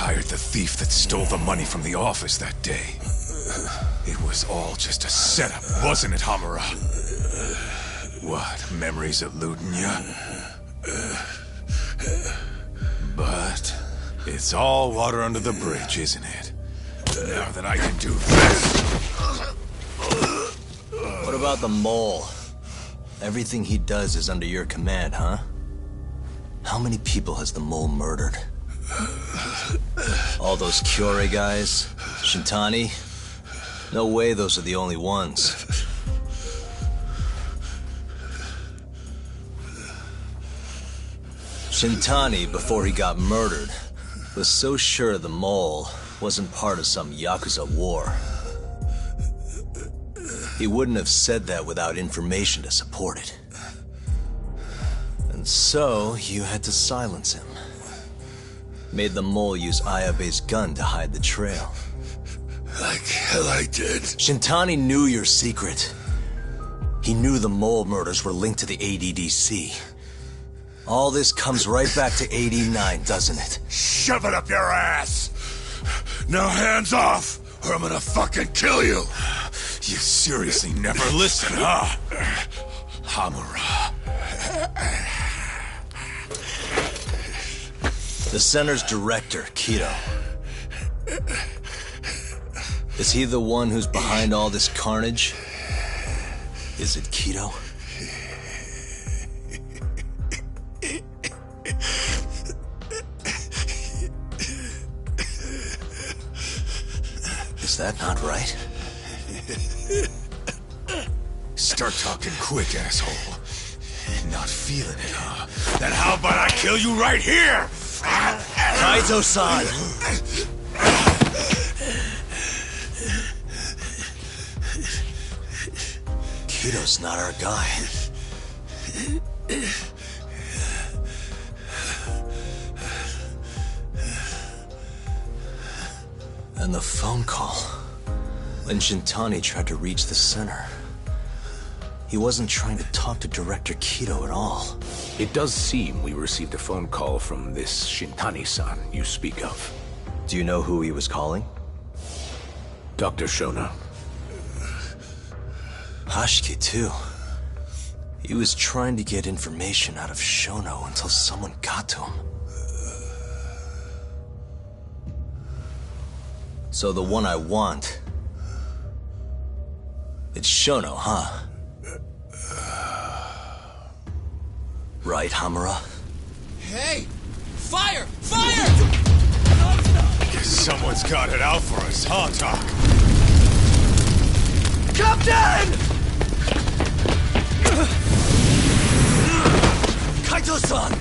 hired the thief that stole the money from the office that day. It was all just a setup, wasn't it, Hamura? What, memories eluding you? But it's all water under the bridge, isn't it? Now that I can do this... What about the mole? Everything he does is under your command, huh? How many people has the mole murdered? All those Kyorei guys? Shintani? No way those are the only ones. Shintani, before he got murdered, was so sure the mole wasn't part of some Yakuza war. He wouldn't have said that without information to support it. And so, you had to silence him. Made the mole use Ayabe's gun to hide the trail. Like hell I did. Shintani knew your secret. He knew the mole murders were linked to the ADDC. All this comes right back to 89, doesn't it? Shove it up your ass! Now hands off, or I'm gonna fucking kill you! You seriously never listen, huh? Hamura. The center's director, Kido. Is he the one who's behind all this carnage? Is it Kido? Is that not right? Start talking quick, asshole. Not feeling it, huh? Then how about I kill you right here? Kaizo-san! Kido's not our guy. And the phone call. When Shintani tried to reach the center. He wasn't trying to talk to Director Kido at all. It does seem we received a phone call from this Shintani-san you speak of. Do you know who he was calling? Dr. Shona. Hashiki, too. He was trying to get information out of Shono until someone got to him. So the one I want... it's Shono, huh? Right, Hamura? Hey! Fire! Fire! Guess someone's got it out for us, huh, Doc? Captain! Kaito-san!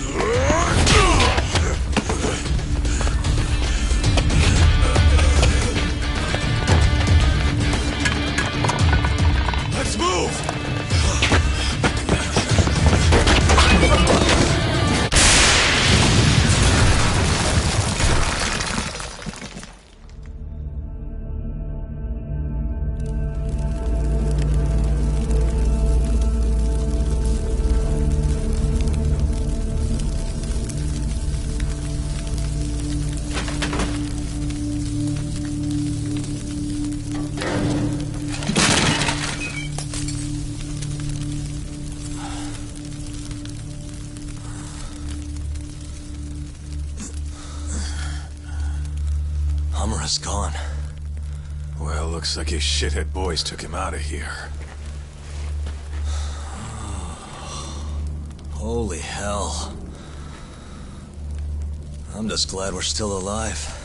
Let's move! Hamura's gone. Well, looks like his shithead boys took him out of here. Holy hell. I'm just glad we're still alive.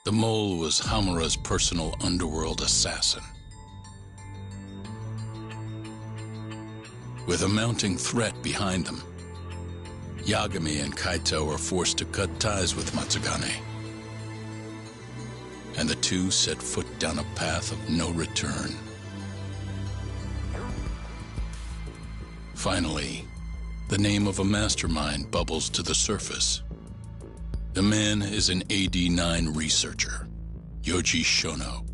The mole was Hamura's personal underworld assassin. With a mounting threat behind them, Yagami and Kaito were forced to cut ties with Matsugane. And the two set foot down a path of no return. Finally, the name of a mastermind bubbles to the surface. The man is an AD-9 researcher, Yoji Shono.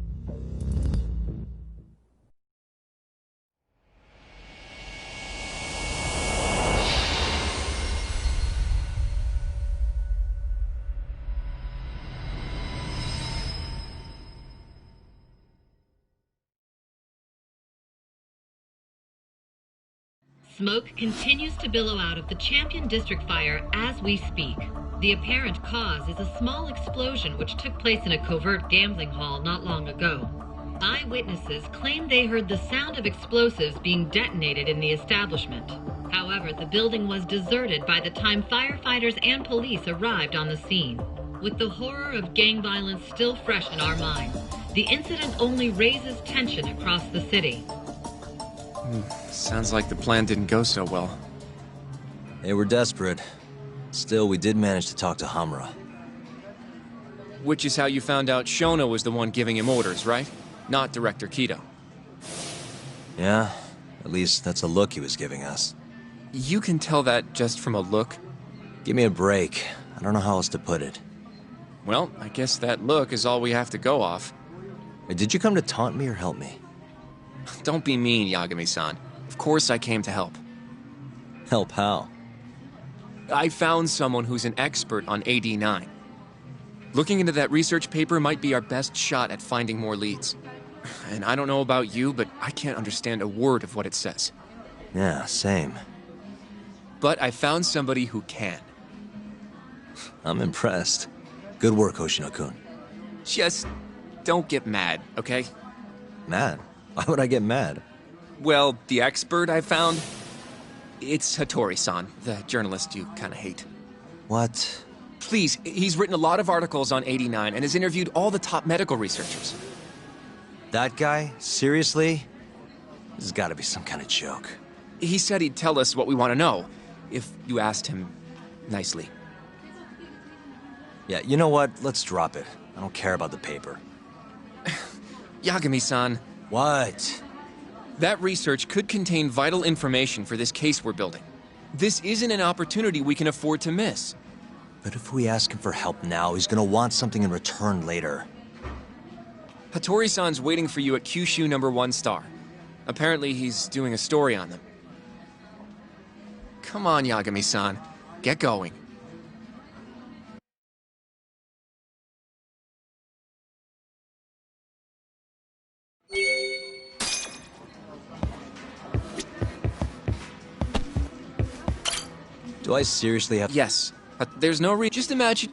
Smoke continues to billow out of the Champion District fire as we speak. The apparent cause is a small explosion which took place in a covert gambling hall not long ago. Eyewitnesses claim they heard the sound of explosives being detonated in the establishment. However, the building was deserted by the time firefighters and police arrived on the scene. With the horror of gang violence still fresh in our minds, the incident only raises tension across the city. Sounds like the plan didn't go so well. They were desperate. Still, we did manage to talk to Hamura. Which is how you found out Shono was the one giving him orders, right? Not Director Kido. Yeah, at least that's a look he was giving us. You can tell that just from a look? Give me a break. I don't know how else to put it. Well, I guess that look is all we have to go off. Did you come to taunt me or help me? Don't be mean, Yagami-san. Of course I came to help. Help how? I found someone who's an expert on AD-9. Looking into that research paper might be our best shot at finding more leads. And I don't know about you, but I can't understand a word of what it says. Yeah, same. But I found somebody who can. I'm impressed. Good work, Hoshino-kun. Just don't get mad, okay? Mad? Why would I get mad? Well, the expert I found, it's Hattori-san, the journalist you kind of hate. What? Please, he's written a lot of articles on AD-9 and has interviewed all the top medical researchers. That guy? Seriously? This has got to be some kind of joke. He said he'd tell us what we want to know, if you asked him nicely. Yeah, you know what? Let's drop it. I don't care about the paper. Yagami-san. What? That research could contain vital information for this case we're building. This isn't an opportunity we can afford to miss. But if we ask him for help now, he's gonna want something in return later. Hattori-san's waiting for you at Kyushu number 1 star. Apparently he's doing a story on them. Come on, Yagami-san. Get going. Do I seriously have— Yes. There's no just imagine—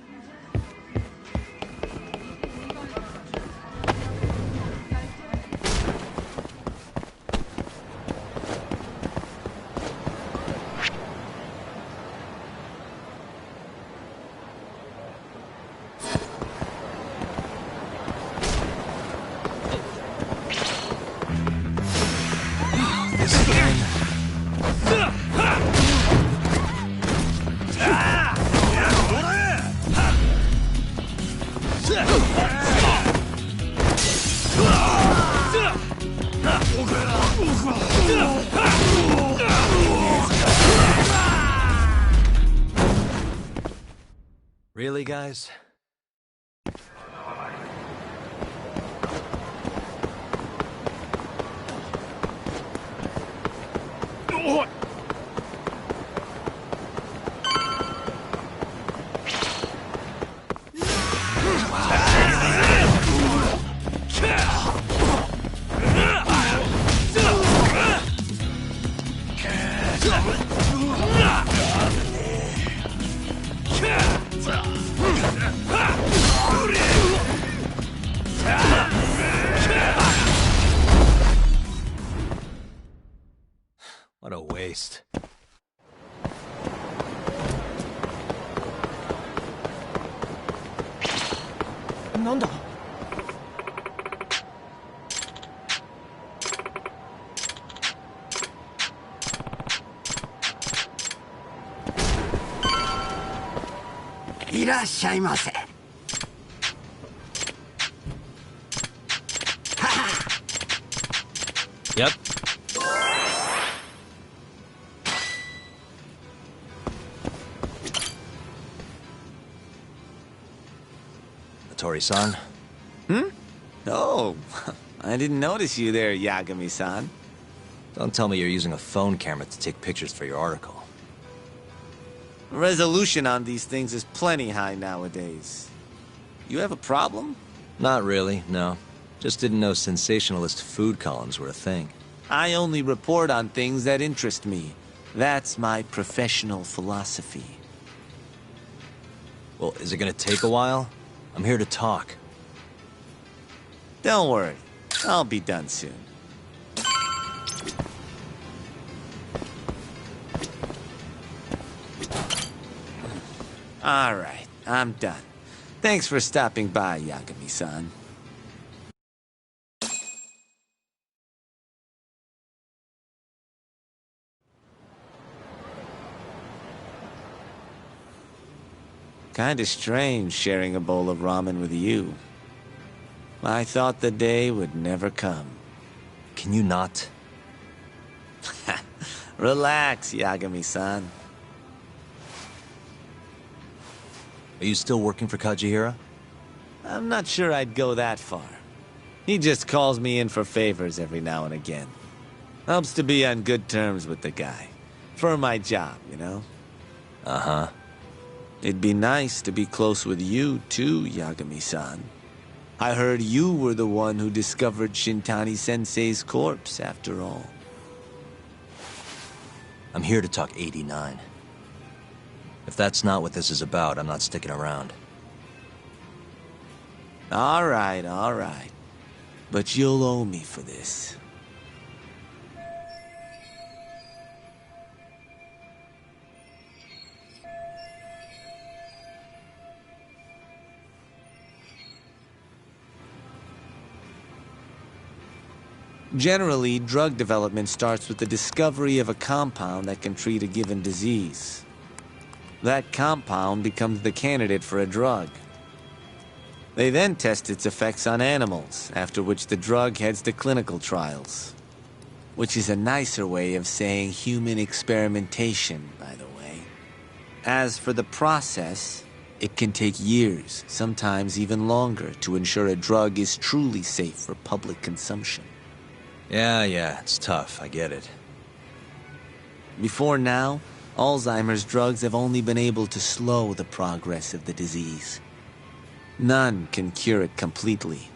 Really, guys? What a waste. なんだ。いらっしゃいませ。Yep. Hattori-san? Oh, I didn't notice you there, Yagami-san. Don't tell me you're using a phone camera to take pictures for your article. Resolution on these things is plenty high nowadays. You have a problem? Not really, no. Just didn't know sensationalist food columns were a thing. I only report on things that interest me. That's my professional philosophy. Well, is it gonna take a while? I'm here to talk. Don't worry. I'll be done soon. All right, I'm done. Thanks for stopping by, Yagami-san. Kinda strange sharing a bowl of ramen with you. I thought the day would never come. Can you not? Relax, Yagami-san. Are you still working for Kajihira? I'm not sure I'd go that far. He just calls me in for favors every now and again. Helps to be on good terms with the guy. For my job, you know? Uh-huh. It'd be nice to be close with you, too, Yagami-san. I heard you were the one who discovered Shintani-sensei's corpse, after all. I'm here to talk 89. If that's not what this is about, I'm not sticking around. All right. But you'll owe me for this. Generally, drug development starts with the discovery of a compound that can treat a given disease. That compound becomes the candidate for a drug. They then test its effects on animals, after which the drug heads to clinical trials. Which is a nicer way of saying human experimentation, by the way. As for the process, it can take years, sometimes even longer, to ensure a drug is truly safe for public consumption. Yeah, it's tough, I get it. Before now, Alzheimer's drugs have only been able to slow the progress of the disease. None can cure it completely.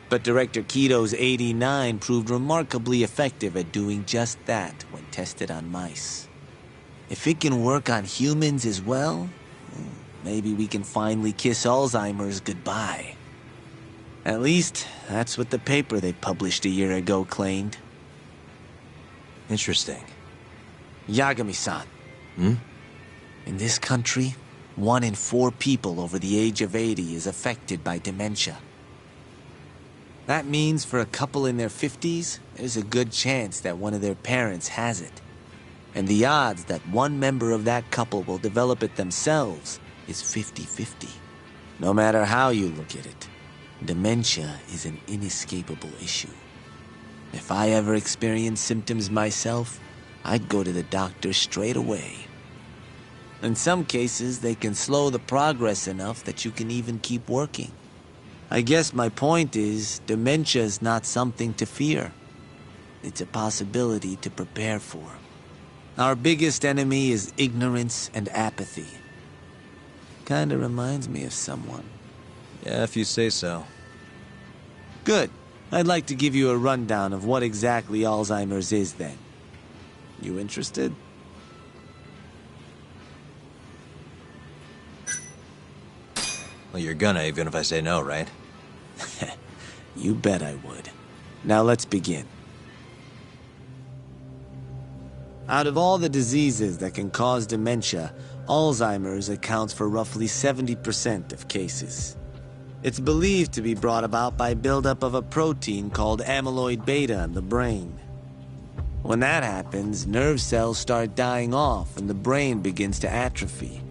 But Director Kito's 89 proved remarkably effective at doing just that when tested on mice. If it can work on humans as well, maybe we can finally kiss Alzheimer's goodbye. At least, that's what the paper they published a year ago claimed. Interesting. Yagami-san. In this country, 1 in 4 people over the age of 80 is affected by dementia. That means for a couple in their 50s, there's a good chance that one of their parents has it. And the odds that one member of that couple will develop it themselves is 50-50. No matter how you look at it, dementia is an inescapable issue. If I ever experienced symptoms myself, I'd go to the doctor straight away. In some cases, they can slow the progress enough that you can even keep working. I guess my point is, dementia is not something to fear. It's a possibility to prepare for. Our biggest enemy is ignorance and apathy. Kinda reminds me of someone. Yeah, if you say so. Good. I'd like to give you a rundown of what exactly Alzheimer's is then. You interested? Well, you're gonna, even if I say no, right? You bet I would. Now let's begin. Out of all the diseases that can cause dementia, Alzheimer's accounts for roughly 70% of cases. It's believed to be brought about by buildup of a protein called amyloid beta in the brain. When that happens, nerve cells start dying off and the brain begins to atrophy.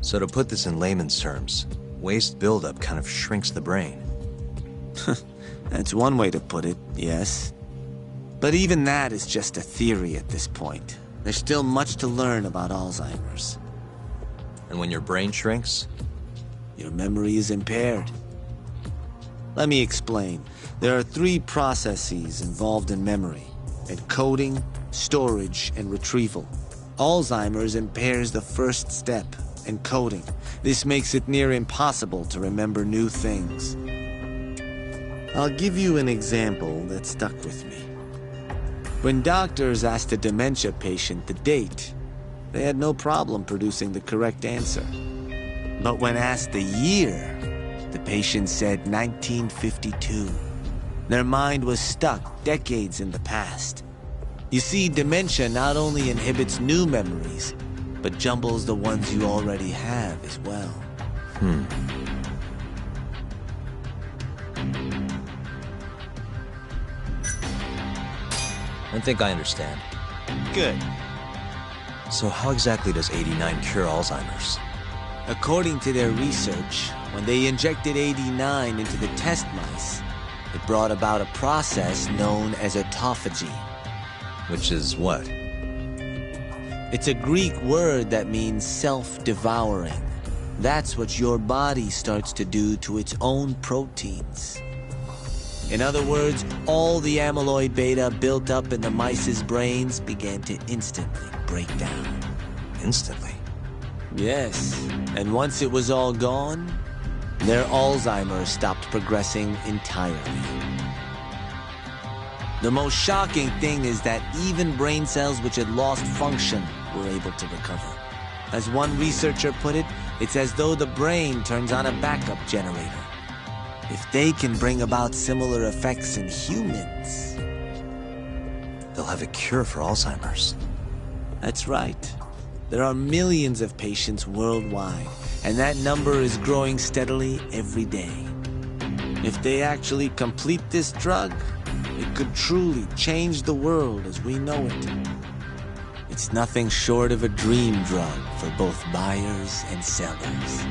So to put this in layman's terms, waste buildup kind of shrinks the brain. That's one way to put it, yes. But even that is just a theory at this point. There's still much to learn about Alzheimer's. And when your brain shrinks? Your memory is impaired. Let me explain. There are 3 processes involved in memory: encoding, storage, and retrieval. Alzheimer's impairs the first step, encoding. This makes it near impossible to remember new things. I'll give you an example that stuck with me. When doctors asked a dementia patient the date, they had no problem producing the correct answer. But when asked the year, the patient said 1952. Their mind was stuck decades in the past. You see, dementia not only inhibits new memories, but jumbles the ones you already have as well. I think I understand. Good. So how exactly does 89 cure Alzheimer's? According to their research, when they injected 89 into the test mice, it brought about a process known as autophagy. Which is what? It's a Greek word that means self-devouring. That's what your body starts to do to its own proteins. In other words, all the amyloid beta built up in the mice's brains began to instantly break down. Instantly? Yes, and once it was all gone, their Alzheimer's stopped progressing entirely. The most shocking thing is that even brain cells which had lost function were able to recover. As one researcher put it, it's as though the brain turns on a backup generator. If they can bring about similar effects in humans, they'll have a cure for Alzheimer's. That's right. There are millions of patients worldwide, and that number is growing steadily every day. If they actually complete this drug, it could truly change the world as we know it. It's nothing short of a dream drug for both buyers and sellers.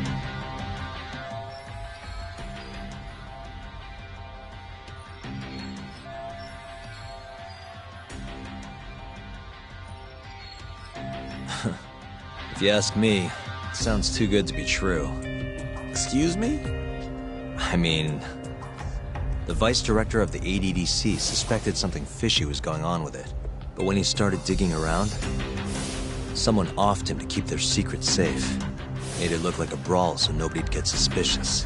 If you ask me, it sounds too good to be true. Excuse me? I mean, the vice director of the ADDC suspected something fishy was going on with it. But when he started digging around, someone offed him to keep their secret safe. Made it look like a brawl so nobody'd get suspicious.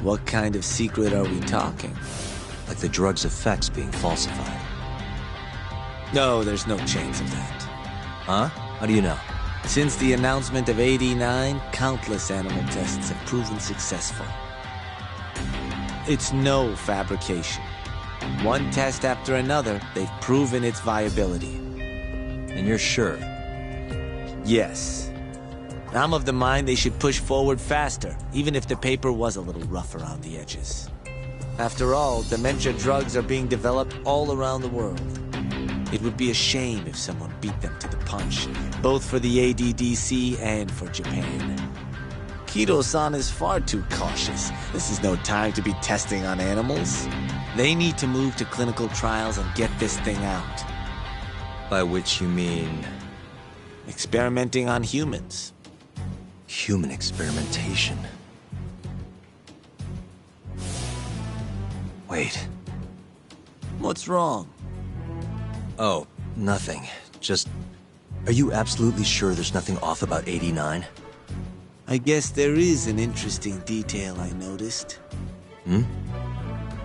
What kind of secret are we talking? Like the drug's effects being falsified. No, there's no chance of that. Huh? How do you know? Since the announcement of 89, countless animal tests have proven successful. It's no fabrication. One test after another, they've proven its viability. And you're sure? Yes. I'm of the mind they should push forward faster, even if the paper was a little rough around the edges. After all, dementia drugs are being developed all around the world. It would be a shame if someone beat them to the punch, both for the ADDC and for Japan. Kido-san is far too cautious. This is no time to be testing on animals. They need to move to clinical trials and get this thing out. By which you mean... experimenting on humans. Human experimentation. Wait. What's wrong? Oh, nothing. Just... Are you absolutely sure there's nothing off about 89? I guess there is an interesting detail I noticed.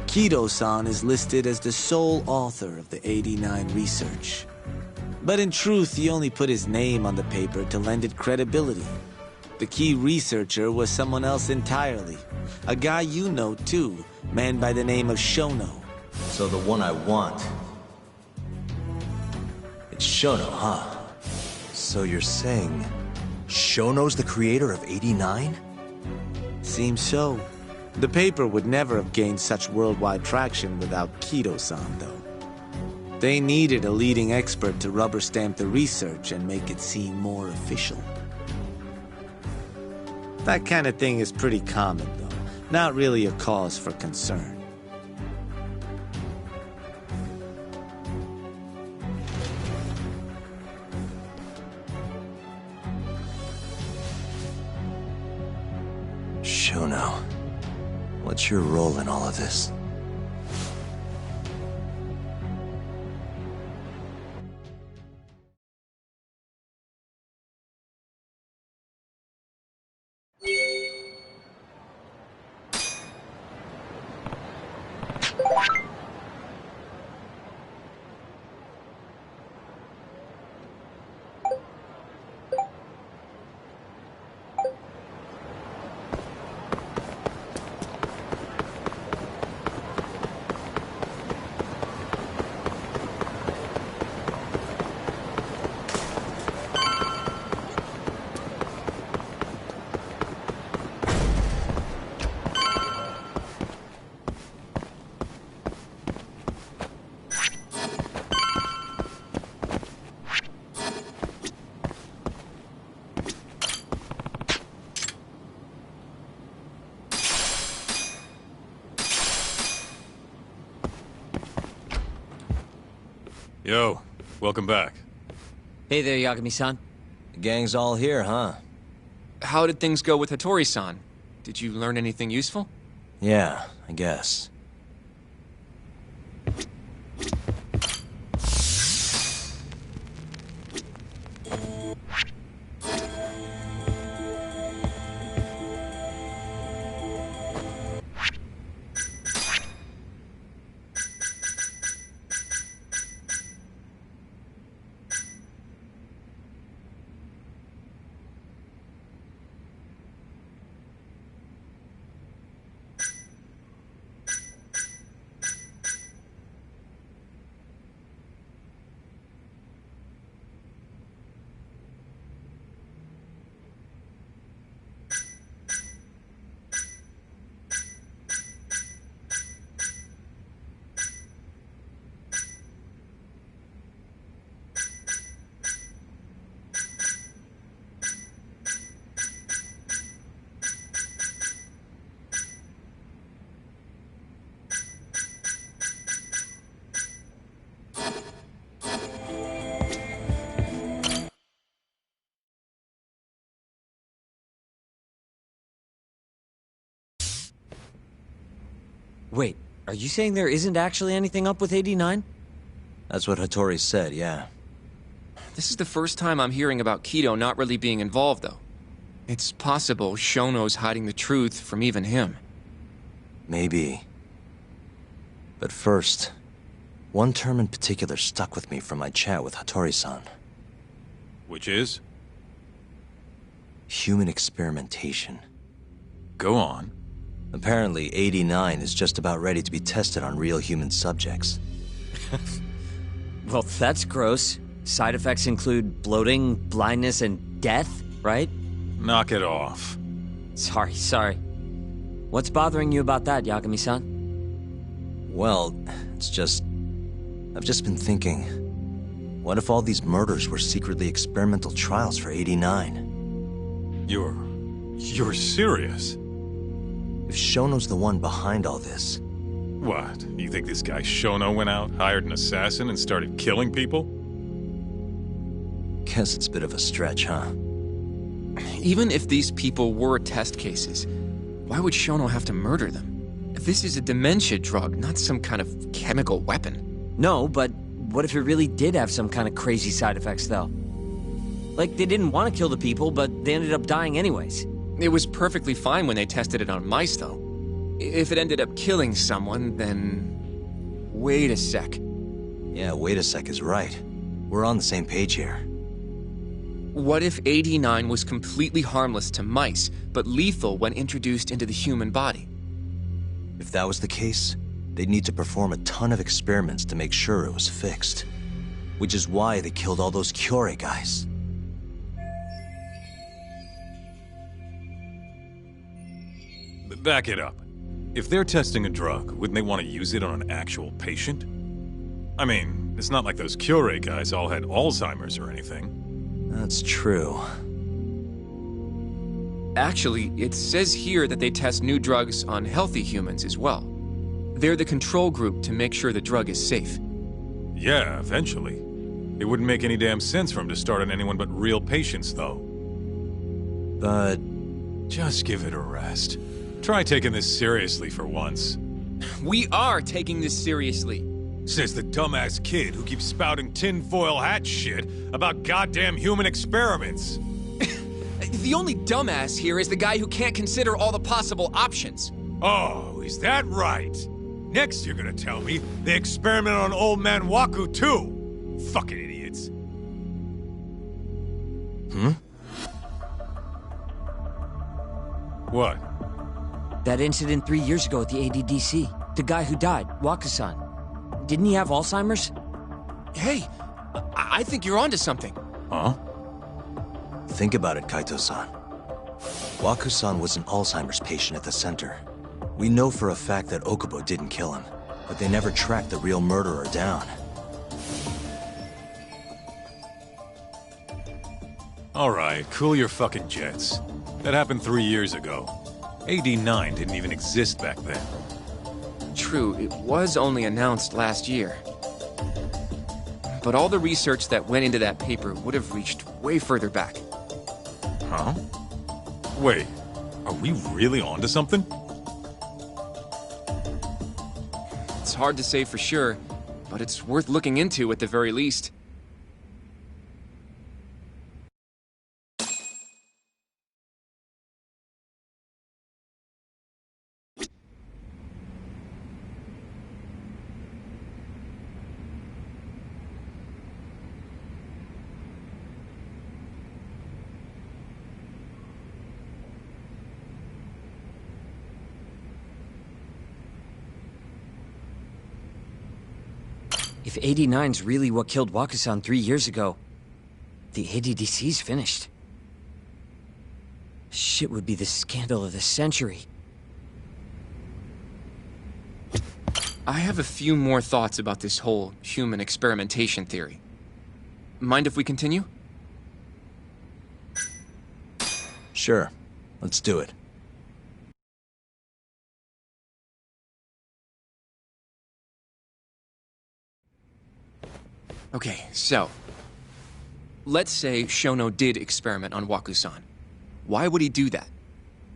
Kido-san is listed as the sole author of the 89 research. But in truth, he only put his name on the paper to lend it credibility. The key researcher was someone else entirely. A guy you know, too, man by the name of Shono. So the one I want... It's Shono, huh? So you're saying... Shono's the creator of 89? Seems so. The paper would never have gained such worldwide traction without Kido-san, though. They needed a leading expert to rubber stamp the research and make it seem more official. That kind of thing is pretty common, though. Not really a cause for concern. Shono, what's your role in all of this? Yo, welcome back. Hey there, Yagami-san. The gang's all here, huh? How did things go with Hattori-san? Did you learn anything useful? Yeah, I guess. Wait, are you saying there isn't actually anything up with 89? That's what Hattori said, yeah. This is the first time I'm hearing about Kido not really being involved, though. It's possible Shono's hiding the truth from even him. Maybe. But first, one term in particular stuck with me from my chat with Hattori-san. Which is? Human experimentation. Go on. Apparently, 89 is just about ready to be tested on real human subjects. Well, that's gross. Side effects include bloating, blindness, and death, right? Knock it off. Sorry. What's bothering you about that, Yagami-san? Well, I've just been thinking, what if all these murders were secretly experimental trials for 89? You're serious? If Shono's the one behind all this... What? You think this guy Shono went out, hired an assassin, and started killing people? Guess it's a bit of a stretch, huh? Even if these people were test cases, why would Shono have to murder them? This is a dementia drug, not some kind of chemical weapon. No, but what if it really did have some kind of crazy side effects, though? Like, they didn't want to kill the people, but they ended up dying anyways. It was perfectly fine when they tested it on mice, though. If it ended up killing someone, then... Wait a sec. Yeah, wait a sec is right. We're on the same page here. What if 89 was completely harmless to mice, but lethal when introduced into the human body? If that was the case, they'd need to perform a ton of experiments to make sure it was fixed. Which is why they killed all those Kyorei guys. Back it up. If they're testing a drug, wouldn't they want to use it on an actual patient? I mean, it's not like those Cure guys all had Alzheimer's or anything. That's true. Actually, it says here that they test new drugs on healthy humans as well. They're the control group to make sure the drug is safe. Yeah, eventually. It wouldn't make any damn sense for him to start on anyone but real patients, though. But... just give it a rest. Try taking this seriously for once. We are taking this seriously. Says the dumbass kid who keeps spouting tinfoil hat shit about goddamn human experiments. The only dumbass here is the guy who can't consider all the possible options. Oh, is that right? Next you're gonna tell me they experiment on old man Waku too. Fucking idiots. What? That incident 3 years ago at the ADDC. The guy who died, Wakasan. Didn't he have Alzheimer's? Hey, I think you're onto something. Huh? think about it, Kaito-san. Waku-san was an Alzheimer's patient at the center. We know for a fact that Okubo didn't kill him, but they never tracked the real murderer down. Alright, cool your fucking jets. That happened 3 years ago. AD-9 didn't even exist back then. True, it was only announced last year. But all the research that went into that paper would have reached way further back. Huh? Wait, are we really onto something? It's hard to say for sure, but it's worth looking into at the very least. If 89's really what killed Wakasan 3 years ago, the ADDC's finished. Shit would be the scandal of the century. I have a few more thoughts about this whole human experimentation theory. Mind if we continue? Sure. Let's do it. Okay, so... let's say Shono did experiment on Waku-san. Why would he do that?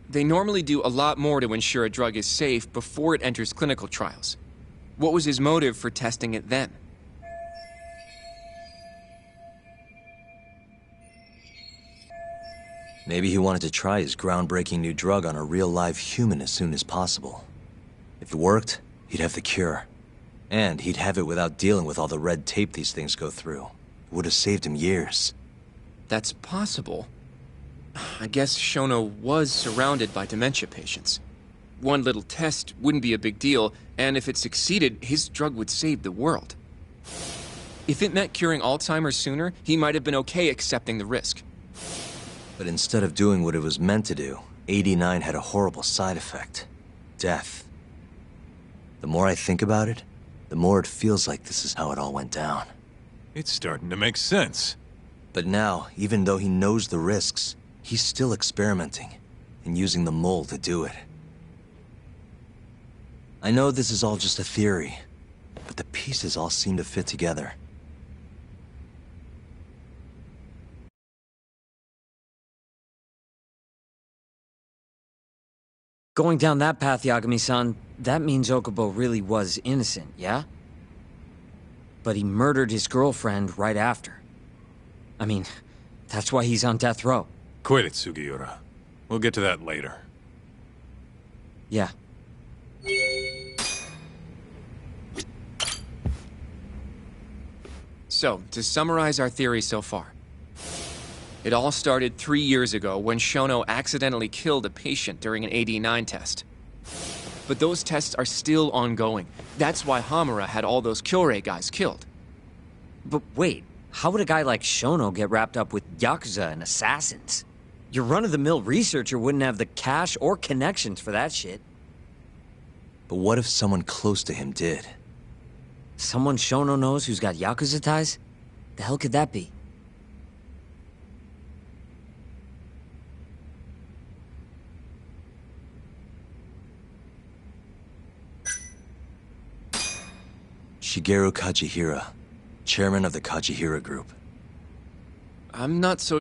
They normally do a lot more to ensure a drug is safe before it enters clinical trials. What was his motive for testing it then? Maybe he wanted to try his groundbreaking new drug on a real live human as soon as possible. If it worked, he'd have the cure. And he'd have it without dealing with all the red tape these things go through. It would have saved him years. That's possible. I guess Shono was surrounded by dementia patients. One little test wouldn't be a big deal, and if it succeeded, his drug would save the world. If it meant curing Alzheimer's sooner, he might have been okay accepting the risk. But instead of doing what it was meant to do, 89 had a horrible side effect. Death. The more I think about it, the more it feels like this is how it all went down. It's starting to make sense. But now, even though he knows the risks, he's still experimenting and using the mole to do it. I know this is all just a theory, but the pieces all seem to fit together. Going down that path, Yagami-san, that means Okubo really was innocent, yeah? But he murdered his girlfriend right after. I mean, that's why he's on death row. Quit it, Sugiura. We'll get to that later. Yeah. So, to summarize our theory so far. It all started 3 years ago when Shono accidentally killed a patient during an AD-9 test. But those tests are still ongoing. That's why Hamura had all those Kyorei guys killed. But wait, how would a guy like Shono get wrapped up with Yakuza and assassins? Your run-of-the-mill researcher wouldn't have the cash or connections for that shit. But what if someone close to him did? Someone Shono knows who's got Yakuza ties? The hell could that be? Shigeru Kajihira, chairman of the Kajihira Group. I'm not so